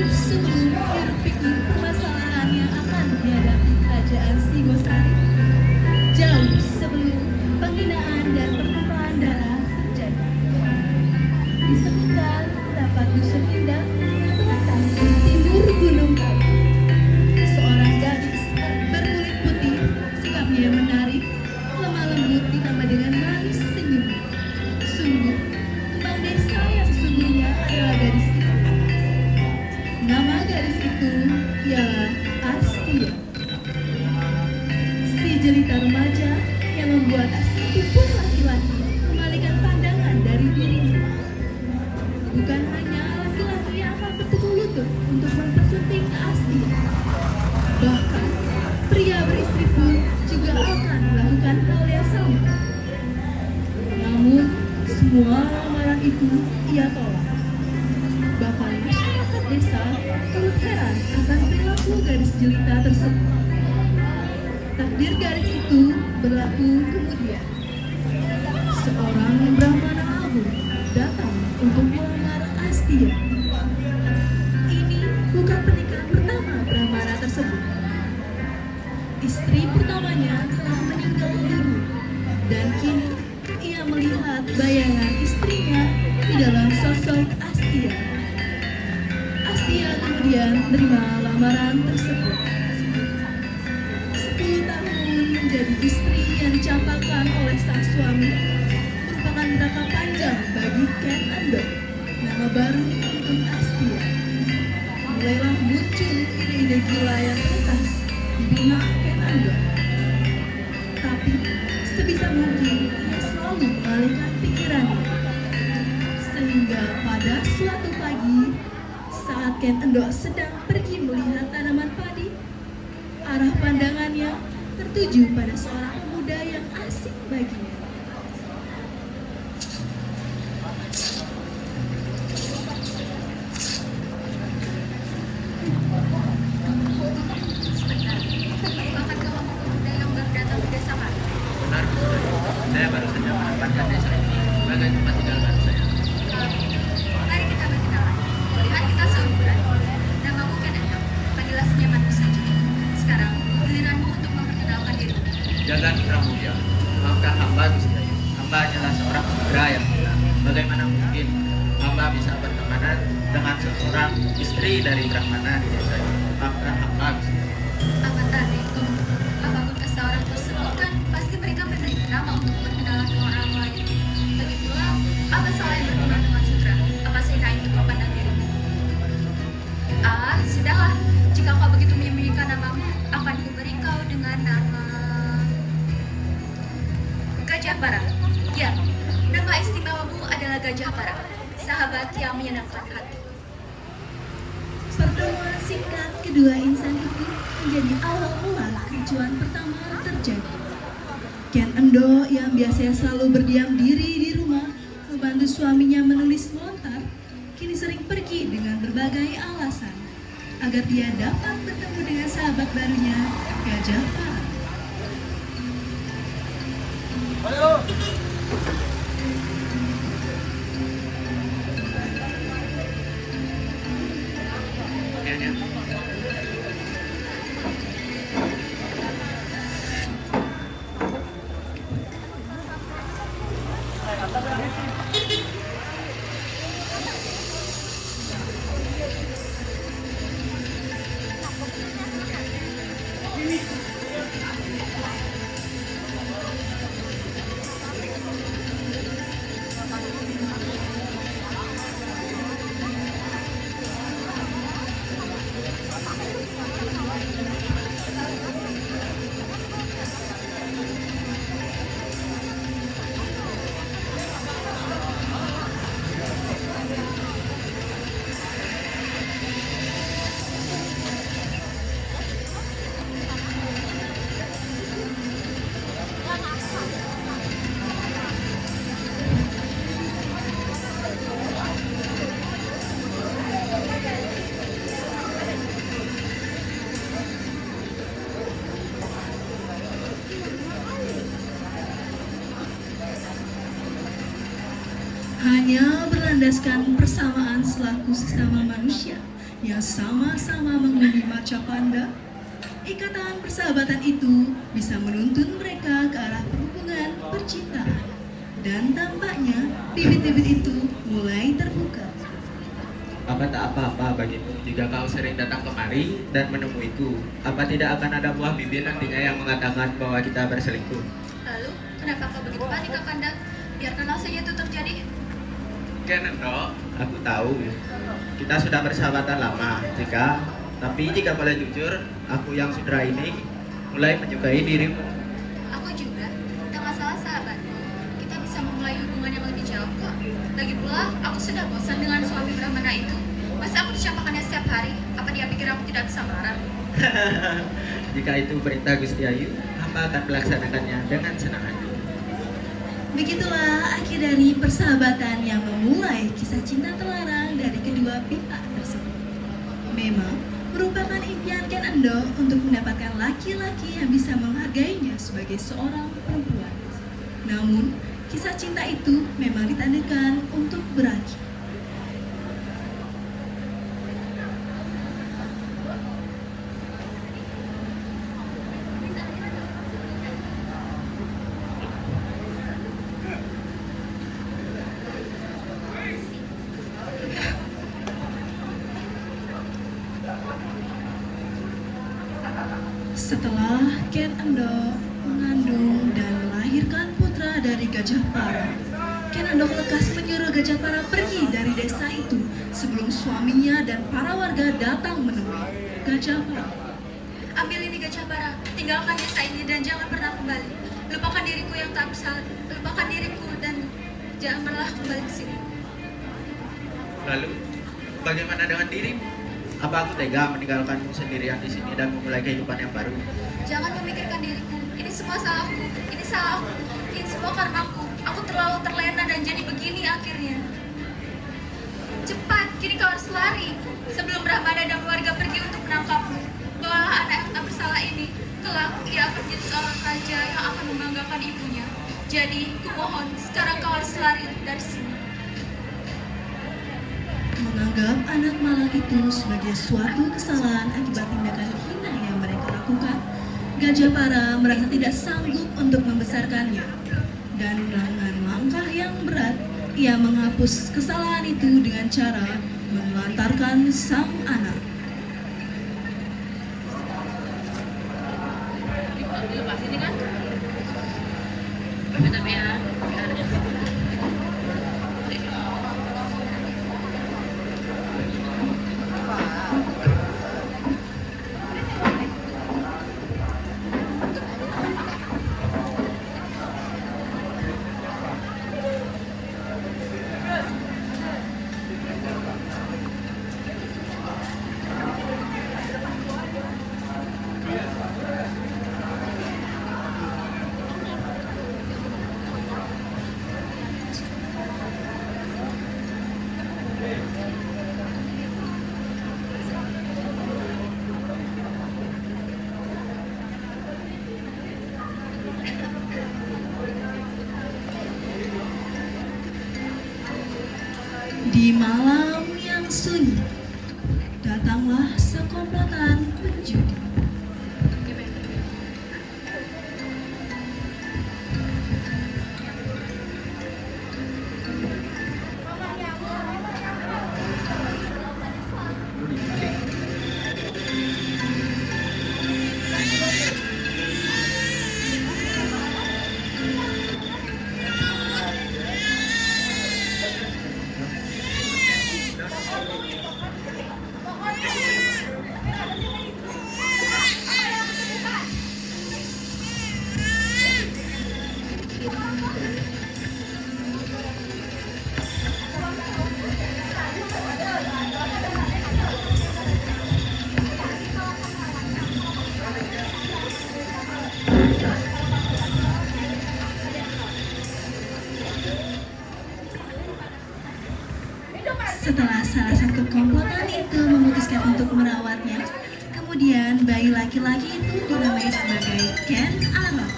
sebelum hiruk pikuk permasalahan yang akan dihadapi kerajaan Singosari, jauh sebelum penghinaan dan pertumpahan darah terjadi. Disebutkan terdapat dusun indah yang terletak di timur Gunung Kawi. Seorang gadis berkulit putih, sikapnya yang menarik, lemah lembut ditambah dengan manis senyumnya. Sungguh, kembang desa yang sesungguhnya adalah gadis itu. Nama gadis itu ialah Astia, si jelita remaja yang membuat Astia pun laki-laki mengalihkan pandangan dari dirinya. Bukan hanya laki-laki yang akan berteguh lutut untuk mempersunting Astia, bahkan pria beristri pun juga akan melakukan hal yang sama. Namun, semua lamaran itu ia tolak. Bahkan masyarakat desa turut heran akan perilaku gadis jelita tersebut. Takdir gadis itu berlaku kemudian. Seorang Brahmana agung datang untuk melamar Astia. Ini bukan pernikahan pertama Brahmana tersebut. Istri pertamanya telah meninggal dunia dan kini ia melihat bayangan istrinya di dalam sosok Astia. Astia kemudian menerima lamaran tersebut. 10 tahun menjadi istri yang dicampakkan oleh sang suami merupakan neraka panjang bagi Ken Endo, nama baru untuk Astia. Mulailah muncul ide-ide gila yang lintas di benak Ken Endo. Tapi sebisa mungkin ia selalu mengalihkan pikirannya. Sehingga pada suatu pagi saat Ken Endo sedang pergi melihat tanaman padi, arah pandangannya tertuju pada seorang pemuda yang asing baginya. Bahkan kamu pemuda yang baru datang ke desa kami. Benar, Bu Sudari. Saya baru saja menempatkan desa ini sebagai tempat tinggal baru saya. Mari kita berkenalan. Lihat kita seumuran. Namaku Kenendo. Panggillah senyamanmu saja. Sekarang giliranmu untuk memperkenalkan dirimu. Jagat Pramudia, maafkan hamba Bu Sudari. Hamba hanyalah seorang putra yang hina. Bagaimana mungkin hamba bisa bertemanan dengan seorang istri dari Brahmana di desa ini? Maafkan hamba Bu Sudari. Apa tadi itu? Apapun kesal orang tersebut kan pasti mereka memberi nama untuk berkenalan dengan orang lain. Begitulah, apa salah yang berhubungan dengan sutra? Apa sih untuk kau pandang dirimu? Sudahlah. Jika kau begitu menyembunyikan namamu, akan kuberi kau dengan nama Gajah Bara. Ya, nama istimewamu adalah Gajah Bara, sahabat yang menyenangkan hati. Pertemuan singkat kedua insan itu menjadi awal mula kericuan pertama terjadi. Ken Endo yang biasanya selalu berdiam diri di rumah membantu suaminya menulis lontar, kini sering pergi dengan berbagai alasan agar dia dapat bertemu dengan sahabat barunya, Gajah Bara. Akhirnya, Hanya berlandaskan persamaan selaku sesama manusia yang sama-sama menghuni maca panda. Ikatan persahabatan itu bisa menuntun mereka ke arah hubungan percintaan. Dan tampaknya bibit-bibit itu mulai terbuka. Apa tak apa-apa bagimu jika kau sering datang kemari dan menemuiku? Apa tidak akan ada buah bibir nantinya yang mengatakan bahwa kita berselingkuh? Lalu, kenapa kau begitu panik, Kakanda? Biarkanlah saja itu terjadi. Kenendo, aku tahu kita sudah bersahabatan lama. Tapi jika boleh jujur, aku yang Sudra ini mulai menyukai dirimu. Aku juga, tak masalah sahabatku. Kita bisa memulai hubungan yang lebih jauh kok. Lagi pula, aku sudah bosan dengan suami Brahmana itu. Masa aku dicapakannya setiap hari? Apa dia pikir aku tidak bisa marah? Jika itu perintah Gusti Ayu, hamba akan melaksanakannya dengan senang hati. Begitulah akhir dari persahabatan yang memulai kisah cinta terlarang dari kedua pihak tersebut. Memang merupakan impian Ken Endo untuk mendapatkan laki-laki yang bisa menghargainya sebagai seorang perempuan. Namun, kisah cinta itu memang ditandakan untuk berakhir. Setelah Ken Endo mengandung dan melahirkan putra dari Gajah Para, Ken Endo lekas menyuruh Gajah Para pergi dari desa itu sebelum suaminya dan para warga datang menemui Gajah Para. Ambil ini, Gajah Bara. Tinggalkan desa ini dan jangan pernah kembali. Lupakan diriku yang tak bersalah. Lupakan diriku dan jangan pernah kembali ke sini. Lalu, bagaimana dengan dirimu? Apa aku tega meninggalkanmu sendirian di sini dan memulai kehidupan yang baru? Jangan memikirkan diriku. Ini semua salahku. Ini salahku. Ini semua karmaku. Aku terlalu terlena dan jadi begini akhirnya. Cepat, kini kau harus lari. Sebelum Brahmana dan keluarga pergi untuk menangkapmu. Bawalah anak yang tak bersalah ini. Kelak, ia akan jadi seorang raja yang akan membanggakan ibunya. Jadi, kumohon, sekarang kau harus lari dari sini. Menganggap anak malang itu sebagai suatu kesalahan akibat tindakan hina yang mereka lakukan, Gajah Para merasa tidak sanggup untuk membesarkannya. Dan dengan langkah yang berat, ia menghapus kesalahan itu dengan cara menelantarkan sang anak. Di malam yang sunyi, datanglah sekomplotan penjudi. Setelah salah satu komplotan itu memutuskan untuk merawatnya, kemudian bayi laki-laki itu dinamai sebagai Ken Arok.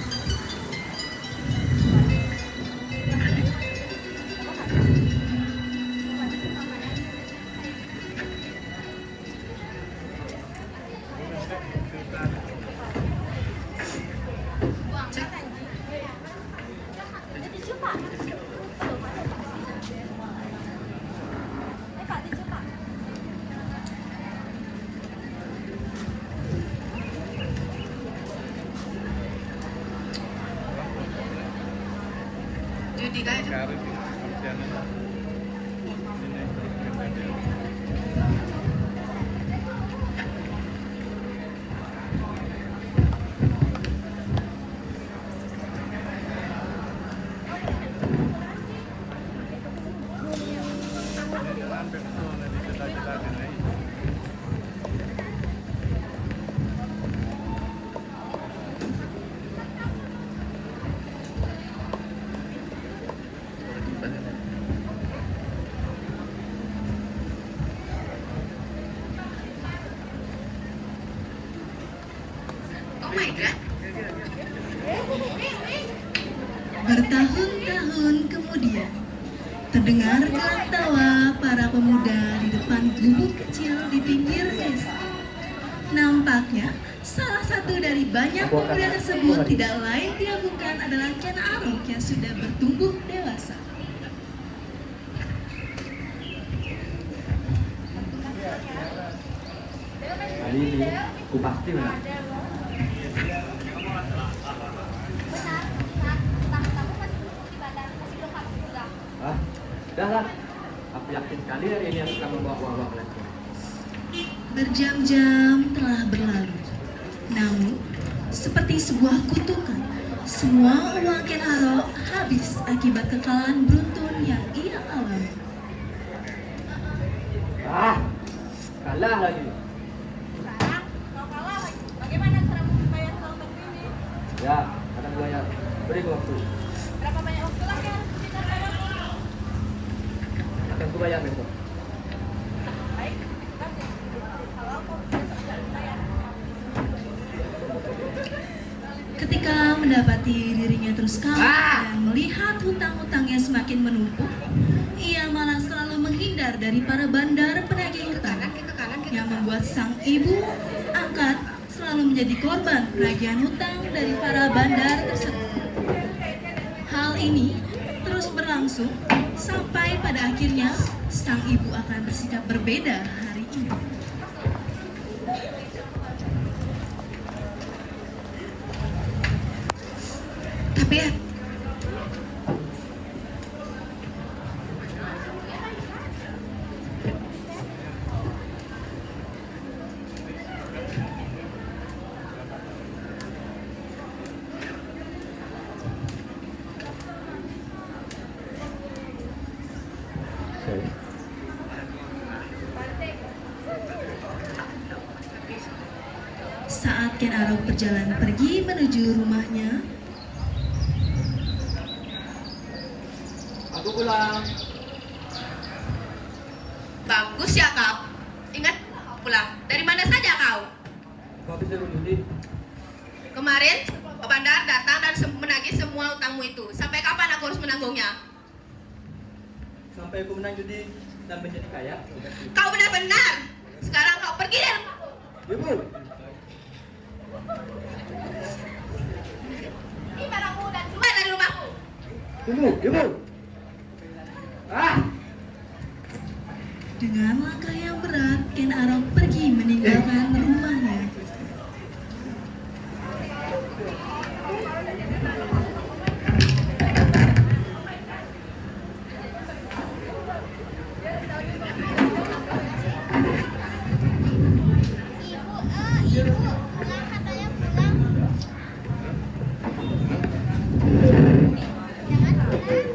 kayak oh my god. Bertahun-tahun kemudian, terdengar gelak tawa para pemuda di depan gubuk kecil di pinggir desa. Nampaknya, salah satu dari banyak pemuda tersebut tidak lain dia bukan adalah Ken Arok yang sudah bertumbuh dewasa. Kali ini, ku pasti menang. Ah, udahlah. Aku yakin sekali hari ini aku akan membawa uang lagi. Berjam-jam telah berlalu. Namun, seperti sebuah kutukan, semua uang Ken Arok habis akibat kekalahan beruntun yang ia alami. Ah, kalah lagi. Sekarang kau kalah lagi. Bagaimana cara membayar hutang ini? Ya, akan bayar. Beri waktu. Berapa banyak waktu lagi yang harus kita bayar? Akan ku bayar besok. Baik, nanti. Kalau kau besok tidak bayar. Ketika mendapati dirinya terus kalah dan melihat hutang-hutangnya semakin menumpuk, ia malah selalu menghindar dari para bandar penagih hutang yang membuat sang ibu angkat selalu menjadi korban penagihan hutang dari para bandar tersebut. Hal ini terus berlangsung sampai pada akhirnya sang ibu akan bersikap berbeda hari ini. Tapi ya, Saat Ken Arok berjalan pergi menuju rumahnya, Aku pulang. bagus ya kau. Ingat kau pulang. Dari mana saja kau? Kau bisa menjudi. Kemarin Pak Bandar datang dan menagih semua utangmu itu. Sampai kapan aku harus menanggungnya? Sampai aku menang judi dan menjadi kaya. Kau benar-benar. Sekarang kau pergi dari rumahku. Ibu. Ini barangmu dan keluar dari rumahku. Ibu. Ah. dengan langkah yang berat, Ken Arok pergi meninggalkan rumahnya. Ibu, pulang katanya pulang. Jangan pulang.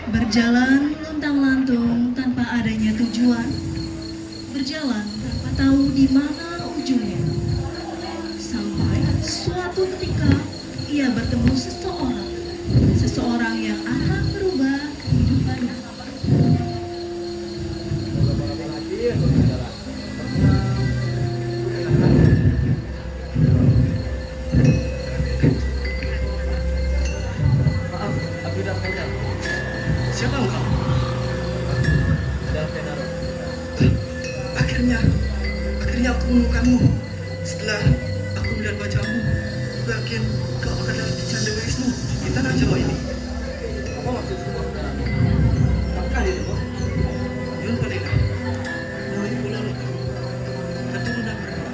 Berjalan luntang-lantung tanpa adanya tujuan, berjalan tanpa tahu di mana ketika ia bertemu seseorang yang akan merubah kehidupannya. Maaf, aku tidak kenal. Siapa engkau? Saya Fenaro. Akhirnya aku menemukanmu. Setelah aku melihat wajahmu, aku yakin kau adalah Kican Dewa Wisnu di tanah Jawa ini. Apa maksud semua saudaramu? Apakah dirimu? Yun Palina, Noi Pulau keturunan Brahma.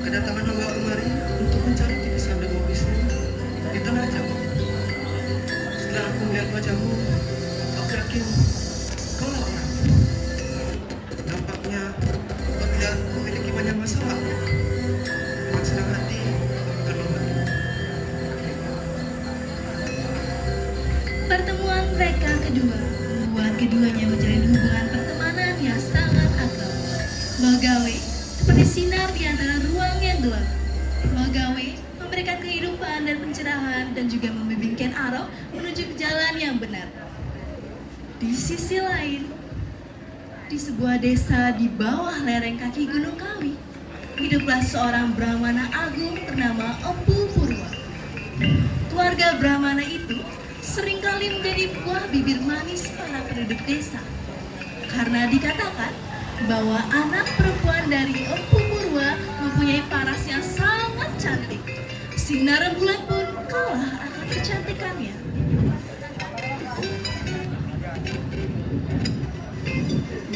Kedatangan hamba kemari untuk mencari Kican Dewa Wisnu di tanah Jawa. Setelah aku melihat wajahmu, aku yakin kau lah orang. Nampaknya kau tidak memiliki banyak masalah. Dengan senang hati, aku akan membantu. Pertemuan mereka kedua membuat keduanya menjalin hubungan pertemanan yang sangat akrab. Logawe seperti sinar di antara ruang yang gelap. Logawe memberikan kehidupan dan pencerahan dan juga membimbingkan Aro menuju ke jalan yang benar. Di sisi lain, di sebuah desa di bawah lereng kaki Gunung Kawi, hiduplah seorang Brahmana agung bernama Empu Purwa. Keluarga Brahmana itu seringkali menjadi buah bibir manis para penduduk desa. Karena dikatakan bahwa anak perempuan dari Empu Purwa mempunyai paras yang sangat cantik. Sinar rembulan pun kalah akan kecantikannya.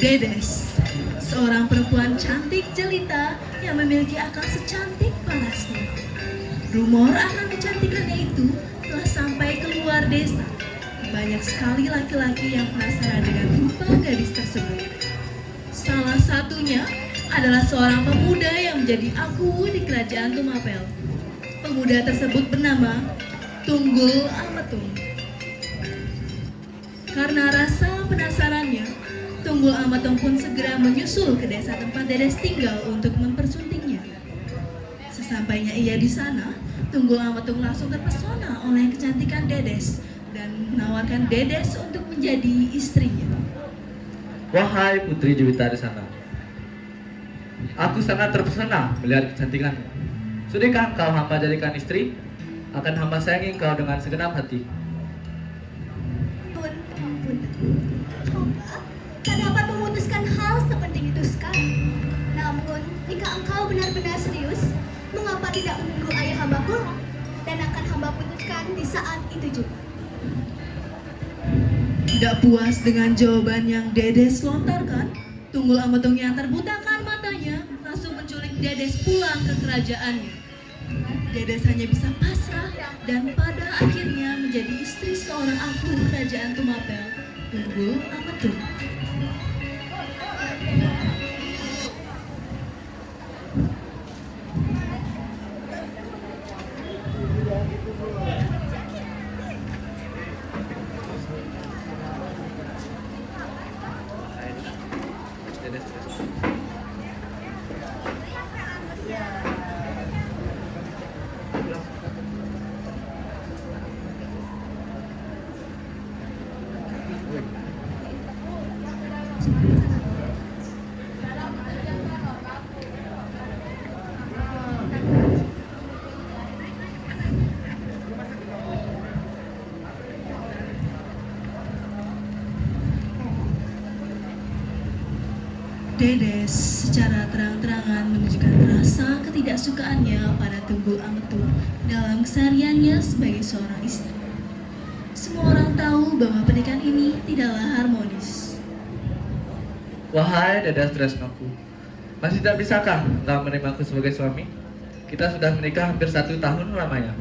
Dedes, seorang perempuan cantik jelita yang memiliki akal secantik parasnya. Rumor akan kecantikannya itu telah sampai keluar desa. Banyak sekali laki-laki yang penasaran dengan rupa gadis tersebut. Salah satunya adalah seorang pemuda yang menjadi aku di kerajaan Tumapel. Pemuda tersebut bernama Tunggul Ametung. Karena rasa penasarannya, Tunggul Ametung pun segera menyusul ke desa tempat Dedes tinggal untuk mempersuntingnya. Sesampainya ia di sana, Tunggul Ametung langsung terpesona oleh kecantikan Dedes dan menawarkan Dedes untuk menjadi istrinya. Wahai putri Juwita di sana, aku sangat terpesona melihat kecantikanmu. Sudahkah engkau hamba jadikan istri? Akan hamba sayangi engkau dengan segenap hati. Ampun. Coba, tak dapat memutuskan hal sepenting itu sekarang. Namun, jika engkau benar-benar serius, mengapa tidak menunggu ayah hamba pulang? Dan akan hamba putuskan di saat itu juga. Tidak puas dengan jawaban yang Dedes lontarkan, Tunggul Ametung yang terbutakan matanya langsung menculik Dedes pulang ke kerajaannya. Dedes hanya bisa pasrah dan pada akhirnya menjadi istri seorang aku kerajaan Tumapel, Tunggul Ametung. Dedes secara terang-terangan menunjukkan rasa ketidaksukaannya pada Tunggul Ametung dalam kesehariannya sebagai seorang istri. Semua orang tahu bahwa pernikahan ini tidaklah harmonis. Wahai Dedes Tresnoku, masih tidak bisakah engkau menerimaku sebagai suami? Kita sudah menikah hampir 1 tahun lamanya.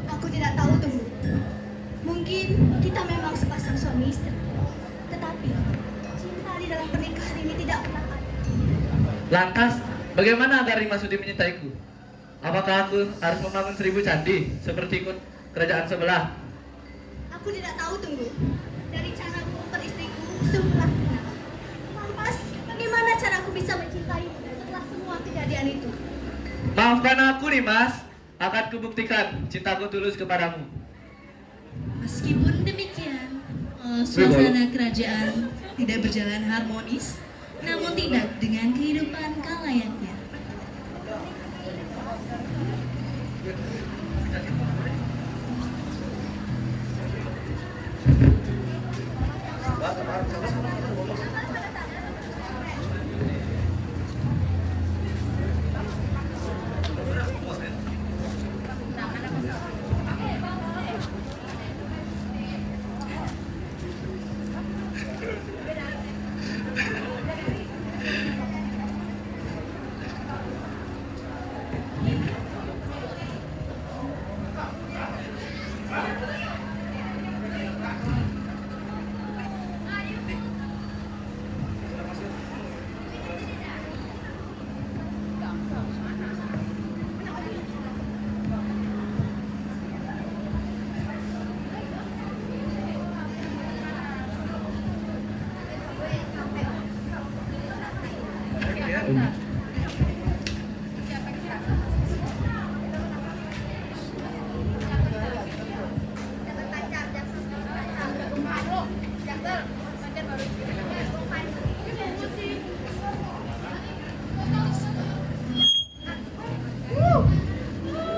Aku tidak tahu, Tunggu. Mungkin kita memang sepasang suami istri. Tetapi, cinta di dalam pernikahan ini tidak pernah ada. Lantas, bagaimana agar Rimasuti menyintaiku? Apakah aku harus membangun 1000 candi seperti ikut kerajaan sebelah? Aku tidak tahu, Tunggu. Dari caramu memperistriku, sungguhlah benar. Lantas, bagaimana caraku bisa mencintaimu setelah semua kejadian itu? Maafkan aku nih mas, akan kubuktikan cintaku tulus kepadamu. Meskipun demikian, suasana kerajaan tidak berjalan harmonis, namun tidak dengan kehidupan kalayaknya.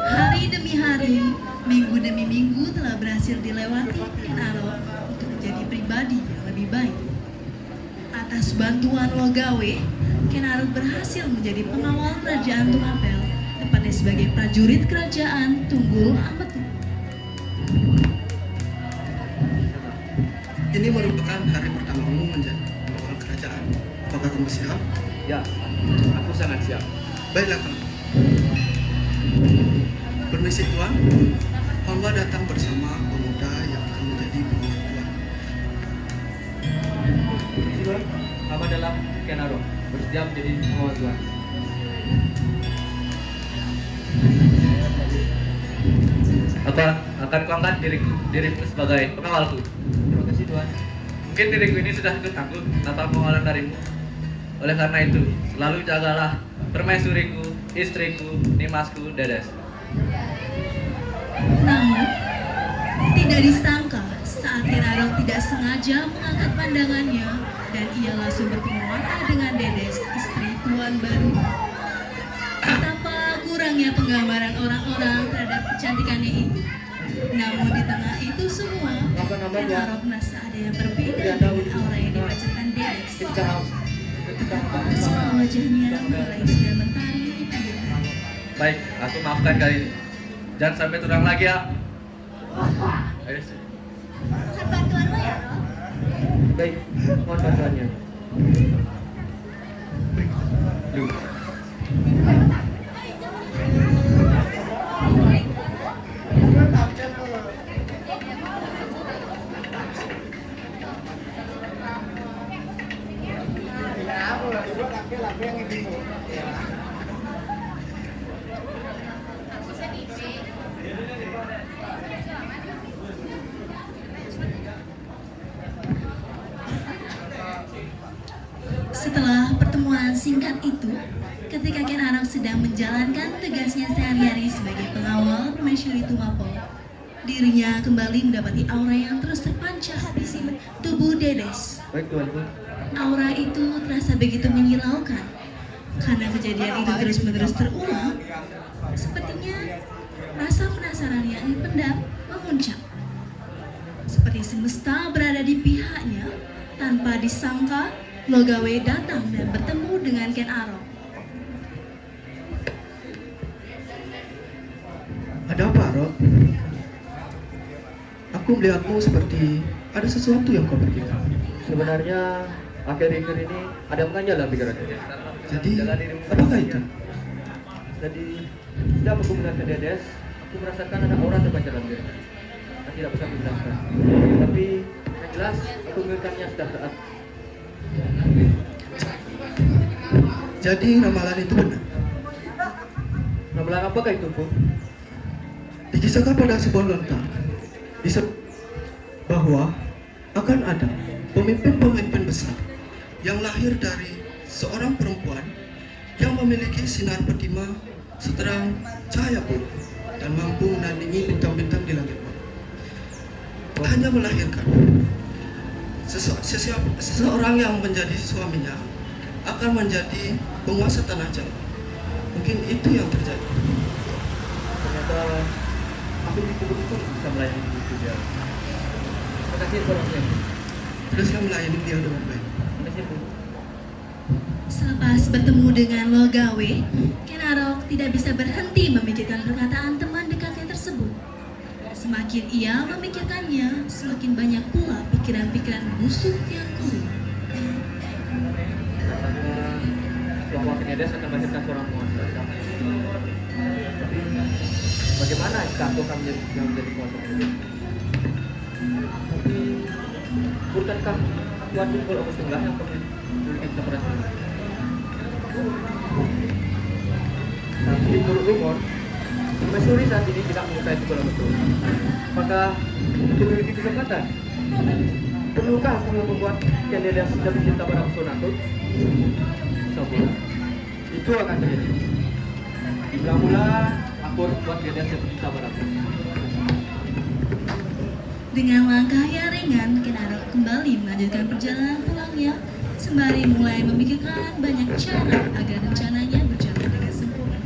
Hari demi hari, minggu demi minggu telah berhasil dilewati Ken Arok untuk menjadi pribadi yang lebih baik. Atas bantuan Logawe, Ken Arok berhasil menjadi pengawal kerajaan Tumapel, tepatnya sebagai prajurit kerajaan Tunggul Ametu. Ini merupakan hari pertamamu menjadi pengawal kerajaan. Apakah kamu siap? Ya, aku sangat siap. Baiklah kamu. Permisi Tuan, hamba datang bersama pemuda yang akan menjadi pengawal Tuan. Tuan, hamba adalah Ken Arok, bersedia menjadi pengawal Tuan. Akan kuangkat diriku sebagai pengawalku. Terima kasih Tuan. Mungkin diriku ini sudah ikut tangguh tanpa pengawalan darimu. Oleh karena itu, selalu jagalah permaisuriku, istriku, nimasku, Dedes. Namun, tidak disangka saat Ken Arok tidak sengaja mengangkat pandangannya dan ia langsung bertemu mata dengan Dedes, istri tuan baru. Betapa kurangnya penggambaran orang-orang terhadap kecantikannya itu. Namun di tengah itu semua, Ken Arok merasa ada yang berbeda dengan aura yang dipancarkan Dedes. Betapa semua wajahnya mulai sudah mentari di pinggir. Baik, aku maafkan kali ini. Jangan sampai turang lagi ya. Ayo sih. Mohon bantuanmu ya, Rok. Baik, mohon bantuannya. Lu. Setelah pertemuan singkat itu, ketika Ken Arok sedang menjalankan tugasnya sehari-hari sebagai pengawal permaisuri Tumapel, dirinya kembali mendapati aura yang terus terpancar di tubuh Dedes. Baik Tuanku. Aura itu terasa begitu menyilaukan. Karena kejadian itu terus-menerus terulang, sepertinya rasa penasaran yang pendam memuncak. Seperti semesta berada di pihaknya, tanpa disangka Logawe datang dan bertemu dengan Ken Arok. Ada apa, Rok? Aku melihatmu seperti ada sesuatu yang kau pikirkan. Sebenarnya akhir-akhir ini ada yang menganjal pikiranku. Jadi, apakah itu? Jadi, setiap aku melihat ke Dedes, aku merasakan ada aura terpancar dalam diri. Aku tidak bisa menjelaskan. Tapi yang jelas, aku menginginkannya sudah saat. Jadi ramalan itu benar. Ramalan apakah itu, Bu? Dikisahkan pada sebuah lontar disebut bahwa akan ada pemimpin-pemimpin besar yang lahir dari seorang perempuan yang memiliki sinar pertima seterang cahaya bulan. dan mampu menandingi bintang-bintang di langit malam. Hanya melahirkan seseorang yang menjadi suaminya akan menjadi penguasa tanah Jawa. Mungkin itu yang terjadi. Ternyata aku betul-betul bisa melayani ibu dia. Terima kasih Orang Tua. Sudah saya melayani dia dengan baik. Terima kasih Bu. Selepas bertemu dengan Logawe, Ken Arok tidak bisa berhenti memikirkan perkataan teman dekatnya tersebut. Semakin ia memikirkannya, semakin banyak pula pikiran-pikiran busuk yang keluar. Katanya bahwa Kenedes akan melahirkan seorang penguasa. Tapi bagaimana jika aku akan menjadi penguasa Kenedes? Tapi bukankah Tuan Tunggul Agus Tunggal yang memiliki keberhasilan? Tapi menurut rumor, Permaisuri saat ini tidak menyukai Tunggul Agus Tunggal. Apakah itu memiliki kesempatan? Perlukah aku membuat Kenedes jatuh cinta pada Sonatu? Sabun. Itu akan terjadi. Mula-mula aku harus buat Kenedes jatuh cinta pada aku. Dengan langkah yang ringan, Ken Arok kembali melanjutkan perjalanan pulangnya, sembari mulai memikirkan banyak cara agar rencananya berjalan dengan sempurna.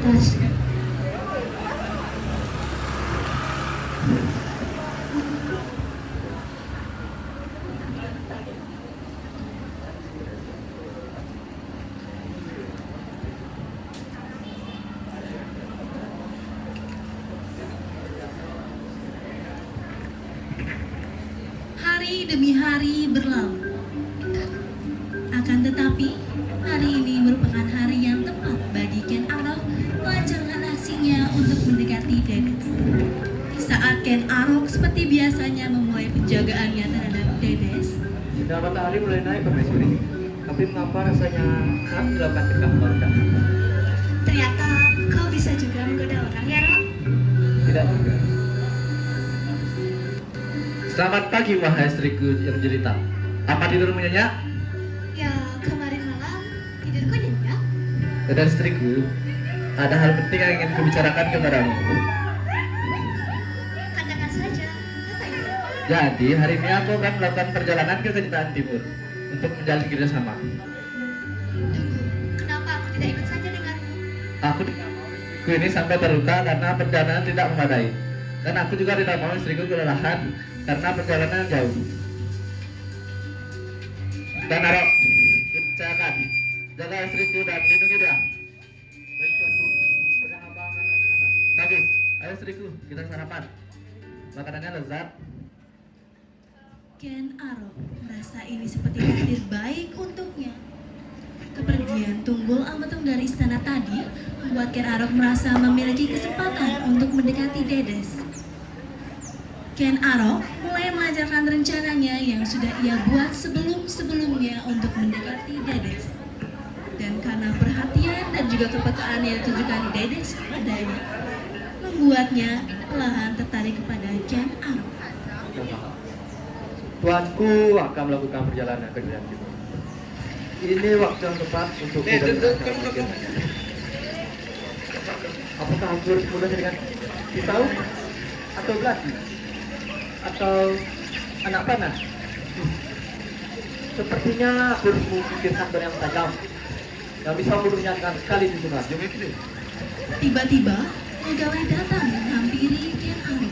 Tas. Hari demi hari berlalu. Akan tetapi, hari ini merupakan hari yang tepat bagi Ken Arok melancarkan aksinya untuk mendekati Dedes. Saat Ken Arok seperti biasanya memulai penjagaannya terhadap Dedes, Sinar matahari mulai naik Permaisuri. Tapi mengapa rasanya sangat dilakukan tegak keluarga? Ternyata kau bisa juga menggoda orang ya, Rok? Tidak juga. Selamat pagi wahai istriku yang jelita. Apa tidurmu nyenyak? Ya, kemarin malam tidurku nyenyak. Dan istriku, ada hal penting yang ingin kubicarakan kepadamu. Katakan saja, apa itu? Jadi hari ini aku akan melakukan perjalanan ke Kejutaan Timur untuk menjalin kerjasama. Tunggu, kenapa aku tidak ikut saja denganmu? Aku ini sampai terluka karena perjalanan tidak memadai. Dan aku juga tidak mau istriku kelelahan karena perjalanan jauh. Dan Arok, percayakan, jaga istriku dan lindungi dia. Baik Tuanku, sudah hamba akan laksanakan. Bagus, ayo istriku, kita sarapan. Makanannya lezat. Ken Arok merasa ini seperti takdir baik untuknya. Kepergian Tunggul Ametung dari istana tadi membuat Ken Arok merasa memiliki kesempatan untuk mendekati Dedes. Ken Arok mulai melancarkan rencananya yang sudah ia buat sebelum-sebelumnya untuk mendekati Dedes. Dan karena perhatian dan juga kepekaan yang ditujukan Dedes kepadanya, membuatnya perlahan tertarik kepada Ken Arok. Tuanku akan melakukan perjalanan ke Kejutaan Timur. Ini waktu yang tepat untuk apakah aku harus mudah dengan pisau atau belati atau anak panah? Sepertinya aku harus memikirkan dengan yang tajam yang bisa membunuhnya dengan sekali di sunat. Tiba-tiba, pegawai datang menghampiri Ken Arok.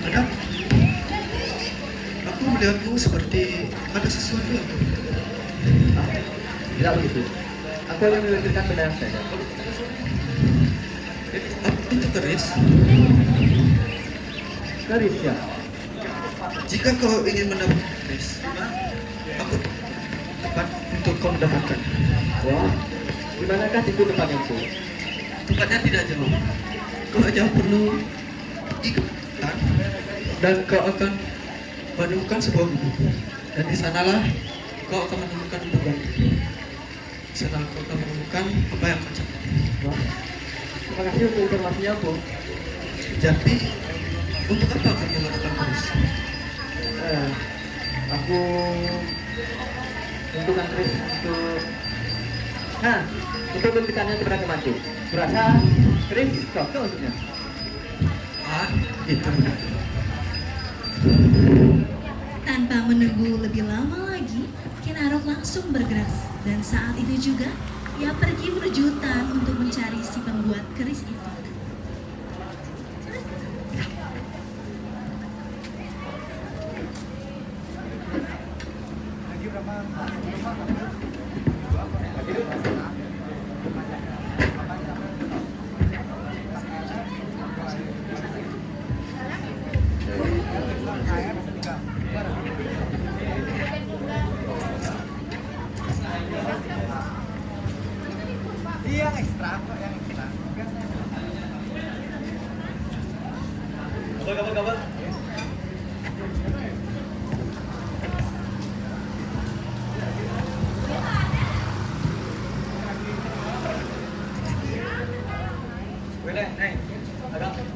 Ada? Aku melihatmu seperti ada sesuatu yang Tidak begitu. Aku hanya memikirkan benda yang saja. itu Keris. Keris ya. Jika kau ingin mendapat Keris, aku tempat untuk kau mendapatkan. Wah, di manakah itu tempatnya Bu? Tempatnya tidak jauh. Kau hanya perlu ikutkan dan kau akan menemukan sebuah gubuk. Dan di sanalah kau akan menemukan beban. Di sana kau akan menemukan apa yang kau cari. Wah, terima kasih untuk informasinya Bu. Jadi, untuk apa kau menggunakan keris? Aku untukkan keris untuk untuk memberikannya kepada temanku. Kurasa keris cocok untuknya. Itu. Tanpa menunggu lebih lama lagi, Kenarok langsung bergerak dan saat itu juga ia pergi menuju hutan untuk mencari si pembuat keris itu.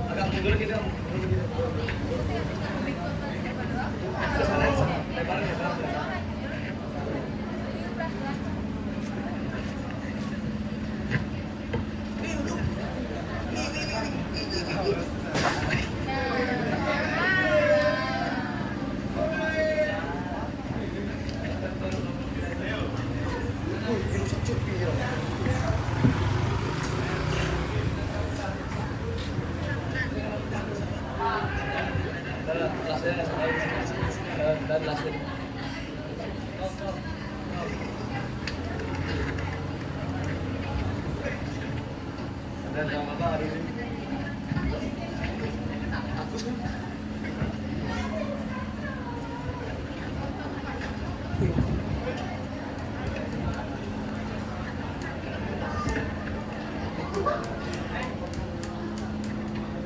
Agak mundur kita.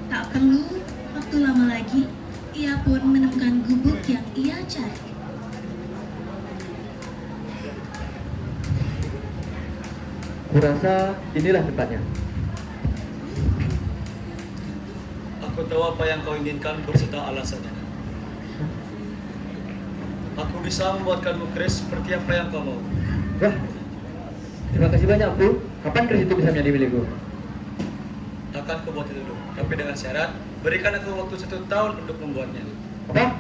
Tak perlu waktu lama lagi, ia pun menemukan gubuk yang ia cari. Kurasa inilah tempatnya. Aku tahu apa yang kau inginkan berserta alasannya. Aku bisa membuatkanmu keris seperti apa yang kau mau. Wah, terima kasih banyak Bu. Kapan keris itu bisa menjadi milikku? Akan ku buat itu dulu, tapi dengan syarat berikan aku waktu 1 tahun untuk membuatnya. Apa?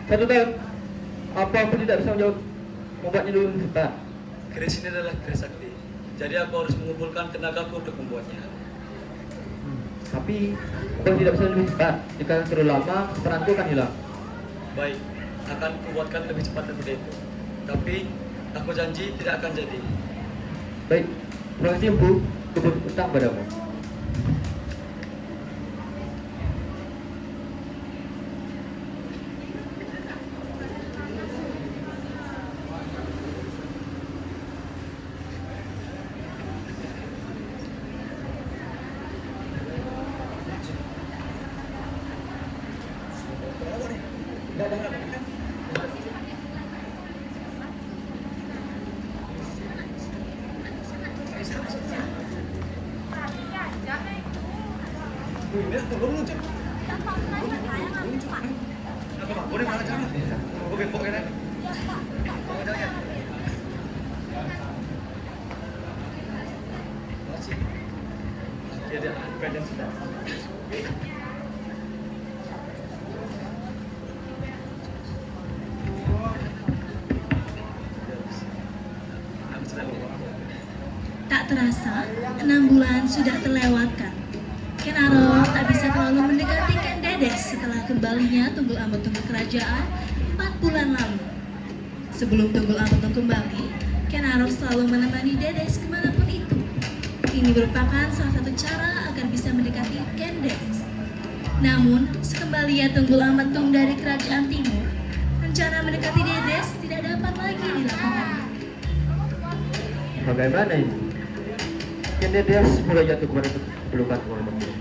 1 tahun? Apa aku tidak bisa membuatnya dulu cepat? Keris ini adalah keris sakti, jadi aku harus mengumpulkan tenagaku untuk membuatnya. Tapi aku tidak bisa lebih cepat. Jika terlalu lama, peranku akan hilang. Baik, akan ku buatkan lebih cepat daripada itu. Tapi aku janji tidak akan jadi. Baik, terima kasih Bu. Aku berutang padamu. Tak terasa, 6 bulan sudah terlewatkan. Kenarok tak bisa terlalu mendekati Ken Dedes setelah kembalinya Tunggul Ametung ke kerajaan 4 bulan lalu. Sebelum Tunggul Ametung kembali, Kenarok selalu menemani Dedes kemanapun itu. Ini merupakan salah satu cara agar bisa mendekati Ken Dedes. Namun, sekembali ia Tunggul Ametung dari Kerajaan Timur, rencana mendekati Dedes tidak dapat lagi dilakukan. Bagaimana ini? Kini dia mulai jatuh kepada pelukan Tunggul Ametung.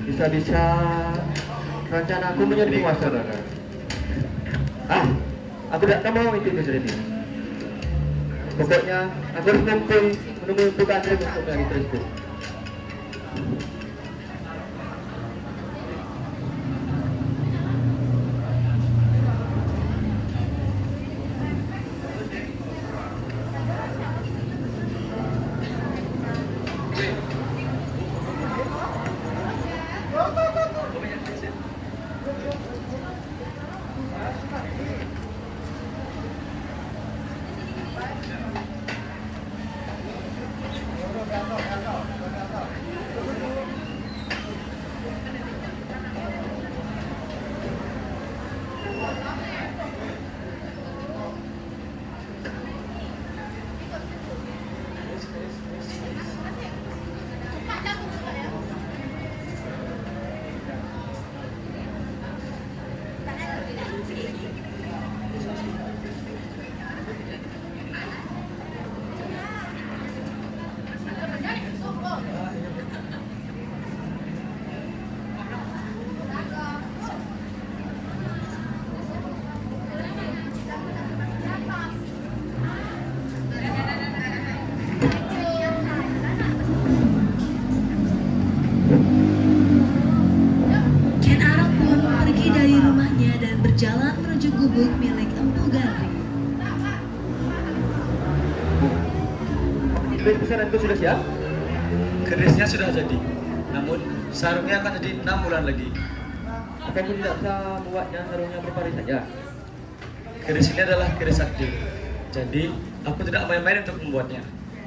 Bisa-bisa rencana aku menjadi penguasa Rana. Aku tidak mau itu terjadi. Pokoknya aku harus menemui Putra Andri untuk lagi terus. Ken Arok pun pergi dari rumahnya dan berjalan menuju gubuk milik Empu Gandri. Pesanan itu sudah siap? Kerisnya sudah jadi. Namun sarungnya akan jadi 6 bulan lagi. Apakah tidak bisa membuatnya sarungnya berpari saja? Keris ini adalah keris sakti. Jadi aku tidak main-main untuk membuatnya.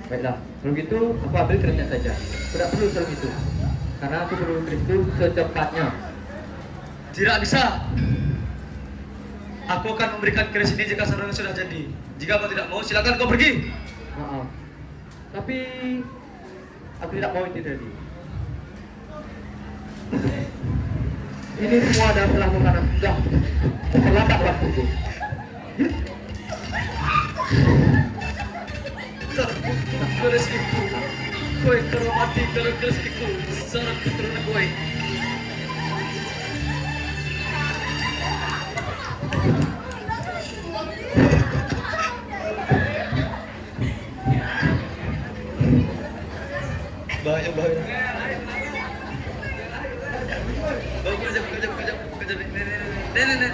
Baiklah, kalau gitu aku ambil kerisnya saja. Tidak perlu sarung itu. Karena aku perlu keris itu secepatnya. Tidak bisa. Aku akan memberikan keris ini jika sarungnya sudah jadi. Jika kau tidak mau, silakan kau pergi. Maaf. Tapi aku tidak mau itu terjadi. Ini semua adalah salahku karena sudah terlambat waktuku. Keris itu, kau kalau mati kalau keris itu, sangat keturunan kau. Bahaya. Kejap. Nenek.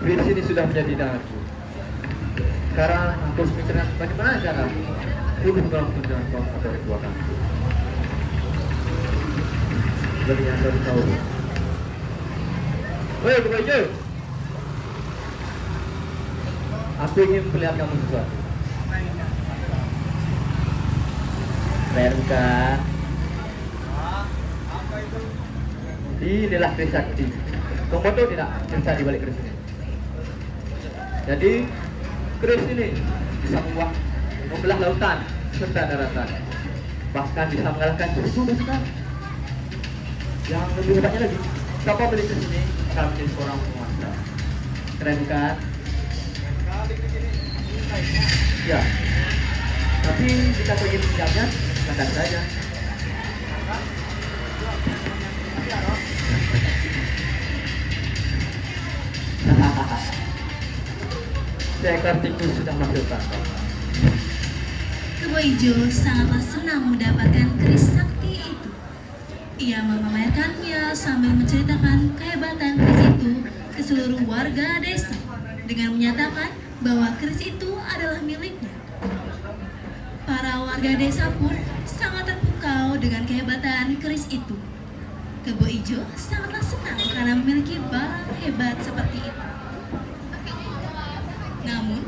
Keris ini sudah menjadi tanganku. Sekarang aku harus mikirkan bagaimana cara hidup dalam tunjangan kau atau ritualan. Seperti yang baru tahu. Woi, bekerja. Aku ingin melihat kamu sesuatu. Merka. Inilah keris sakti. Kamu tahu tidak bisa di balik keris ini? Jadi keris ini bisa membelah lautan serta daratan, bahkan bisa mengalahkan musuh besar. Yang lebih hebatnya lagi, siapa beli keris ini akan menjadi seorang penguasa. Keren kan? Ya. Tapi jika kau ingin pinjamnya, katakan saja. Seekor tikus sudah masuk kantong. Kebo Ijo sangatlah senang mendapatkan keris sakti itu. Ia memamerkannya sambil menceritakan kehebatan keris itu ke seluruh warga desa dengan menyatakan bahwa keris itu adalah miliknya. Para warga desa pun sangat terpukau dengan kehebatan keris itu. Kebo Ijo sangatlah senang karena memiliki barang hebat seperti itu. Namun,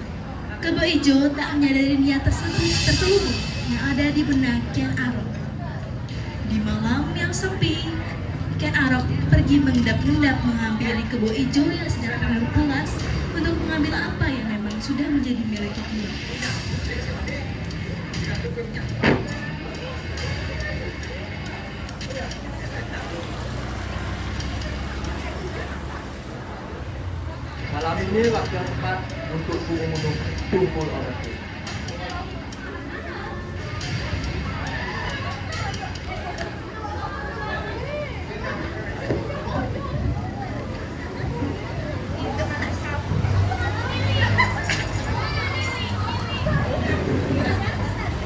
Kebo Ijo tak menyadari niat terselubung yang ada di benak Kian Arok. Di malam yang sepi, Kian Arok pergi mengendap-endap menghampiri Kebo Ijo yang sedang tidur pulas untuk mengambil apa yang memang sudah menjadi milik dia. Malam ini waktu yang tepat untuk membunuh tumpul orang itu.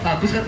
Bagus kan?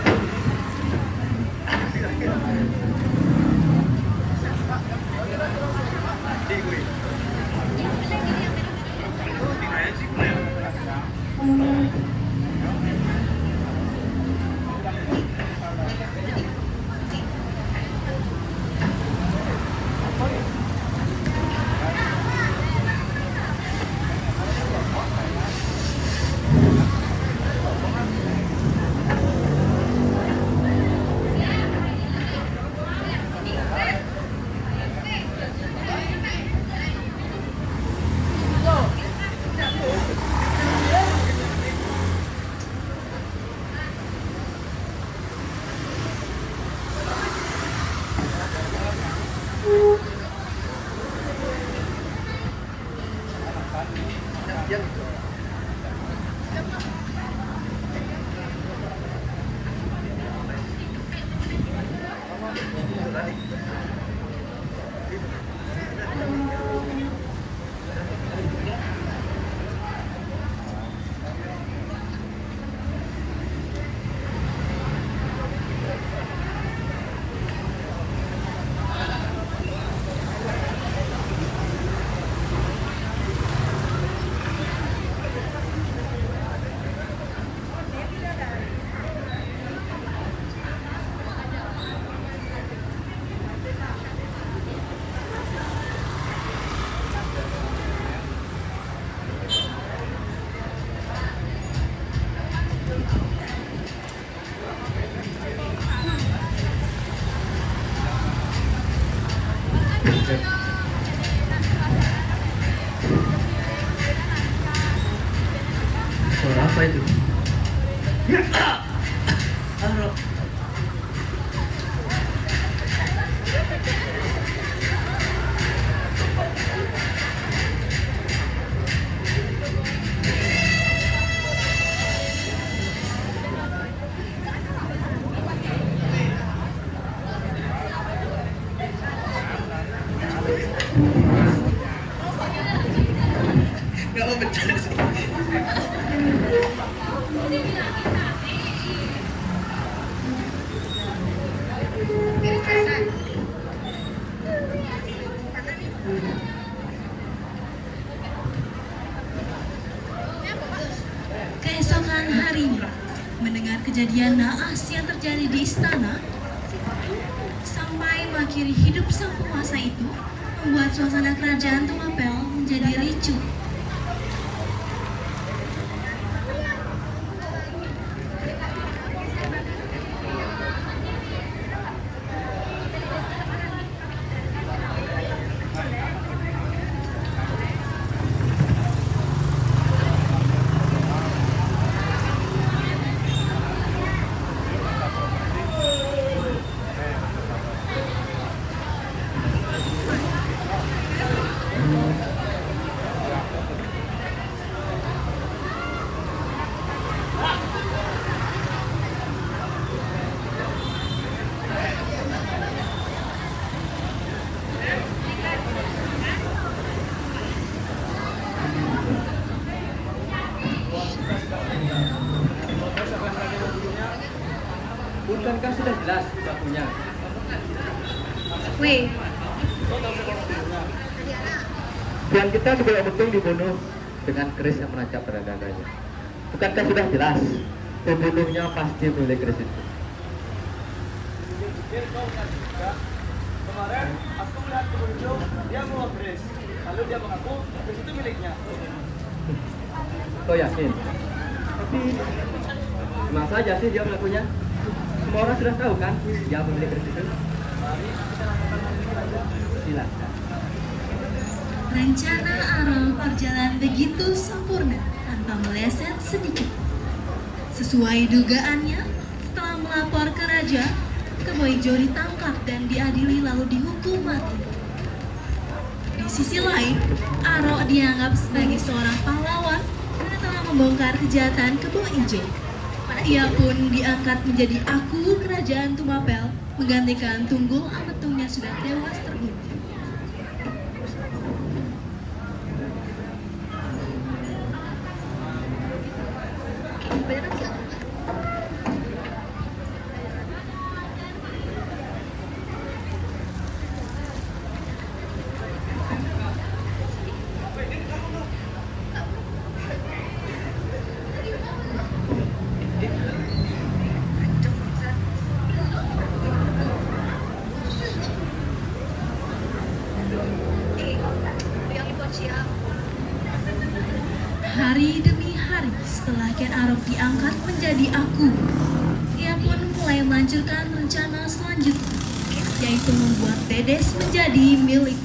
Suara apa itu? Halo. Nggak mau bercanda sih. Keesokan harinya, mendengar kejadian naas yang terjadi di istana, sampai mengakhiri hidup sang penguasa itu, membuat suasana kerajaan Tumapel menjadi ricuh. Bukankah sudah jelas pelakunya? Weh, Tuan kita juga untung dibunuh dengan keris yang menancap pada dadanya. Bukankah sudah jelas pembunuhnya pasti milik keris itu? Kemarin aku melihat pengunjung, dia mau keris. Lalu dia mengaku keris itu miliknya. Kau yakin? Tapi memang saja sih dia mengakunya. Semua orang sudah tahu kan dia pemilik keris itu. Silakan. Rencana Aro berjalan begitu sempurna tanpa meleset sedikit. Sesuai dugaannya, setelah melapor ke raja, Keboijo ditangkap dan diadili lalu dihukum mati. Di sisi lain, Aro dianggap sebagai seorang pahlawan karena telah membongkar kejahatan Keboijo. Ia pun diangkat menjadi aku kerajaan Tumapel, menggantikan Tunggul Ametung yang sudah tewas terbunuh. beneran sih. Hari demi hari setelah Ken Arok diangkat menjadi aku, ia pun mulai melanjutkan rencana selanjutnya, yaitu membuat Dedes menjadi milik.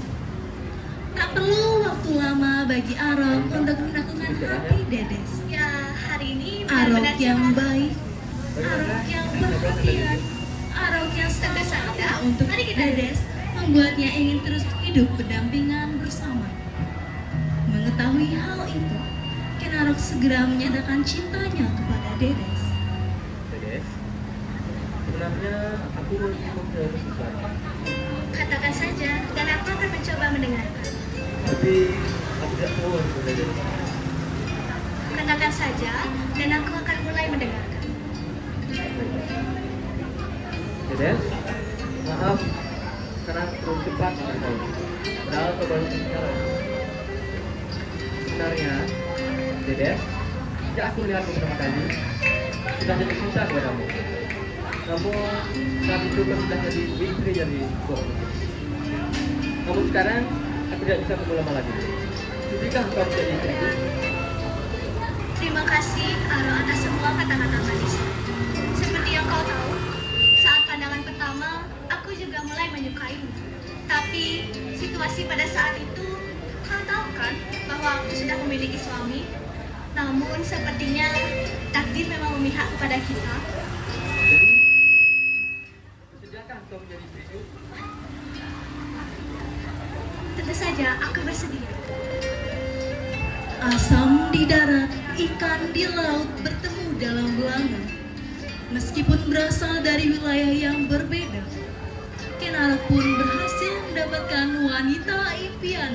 Tak perlu waktu lama bagi Arok untuk menaklukkan hati Dedes. Ya, hari ini Arok benar-benar yang cerah. baik, Arok yang perhatian, Arok yang selalu ada untuk Dedes, membuatnya ingin terus hidup berdampingan bersama. Mengetahui hal itu, Ken Arok segera menyatakan cintanya kepada Dedes. Dedes, sebenarnya aku mau ngomong sesuatu. Katakan saja, dan aku akan mencoba mendengarkan. Tapi aku tidak tahu Dedes. Katakan saja, dan aku akan mulai mendengarkan. Dedes, maaf karena terlalu cepat kau. Padahal kau baru sekarang. Sebenarnya, Dedes, sejak aku melihatmu pertama kali, sudah jadi cinta kepadamu. Namun saat itu kau sudah jadi istri dari suami. Namun sekarang aku tidak bisa tunggu lama lagi. Sudikah kau menjadi istriku? Terima kasih, Aro, atas semua kata-kata manis. Seperti yang kau tahu, saat pandangan pertama, aku juga mulai menyukaimu. Tapi situasi pada saat itu, kau tahu kan bahwa aku sudah memiliki suami. Namun sepertinya takdir memang memihak kepada kita. Jadi, bersediakah kau menjadi istriku? Tentu saja aku bersedia. Asam di darat, ikan di laut bertemu dalam belanga. Meskipun berasal dari wilayah yang berbeda, Ken Arok pun berhasil mendapatkan wanita impian.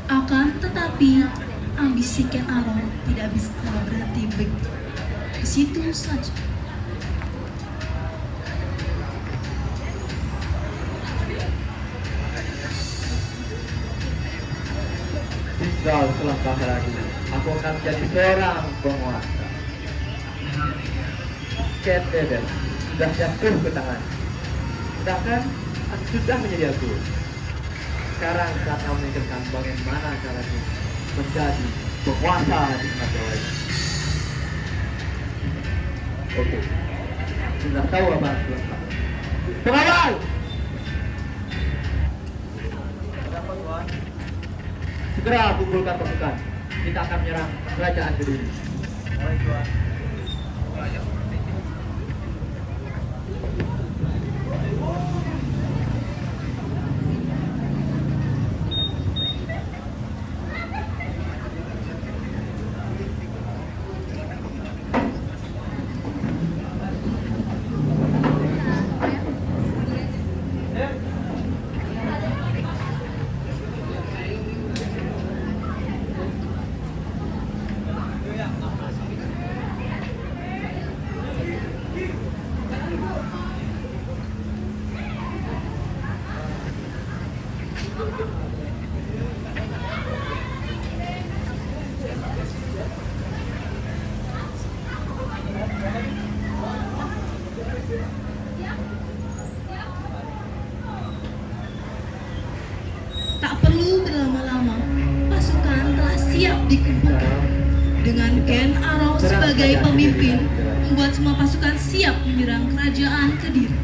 Akan tetapi, ambisi Ken Arok tidak bisa berhenti begitu. Di situ saja. Tinggal selangkah lagi, aku akan menjadi seorang penguasa. Ken Dedes sudah jatuh ke tangan. Sedangkan aku sudah menjadi aku. Sekarang saatnya memikirkan bagaimana caranya menjadi penguasa di Sumatera. Oke. Sudah tahu apa harus dilakukan. Pengawal! Ada apa, Tuan? Segera kumpulkan pasukan. Kita akan menyerang kerajaan Kediri. Baik, Tuan. Tak perlu berlama-lama, pasukan telah siap dikumpulkan. Dengan Ken Arok sebagai pemimpin, membuat semua pasukan siap menyerang kerajaan Kediri.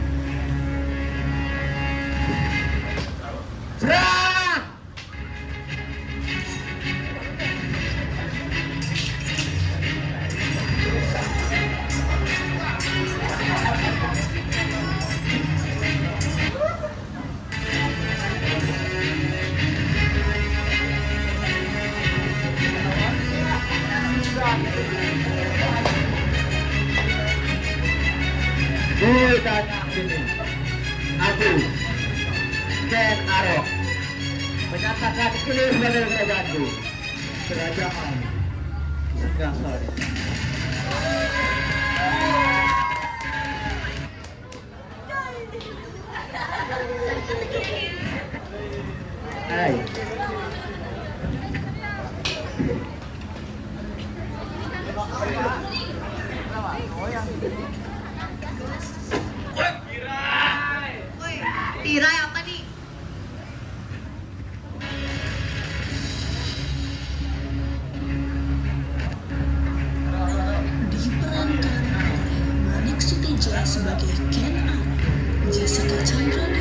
Serang! Gue tanya ini, aku Ken Arok menyatakan ini sebagai kerajaanku, kerajaan Singasari. Hai. Tirai apa nih? Diperankan oleh Manik Suteja sebagai Ken Arok, Jessica Chandra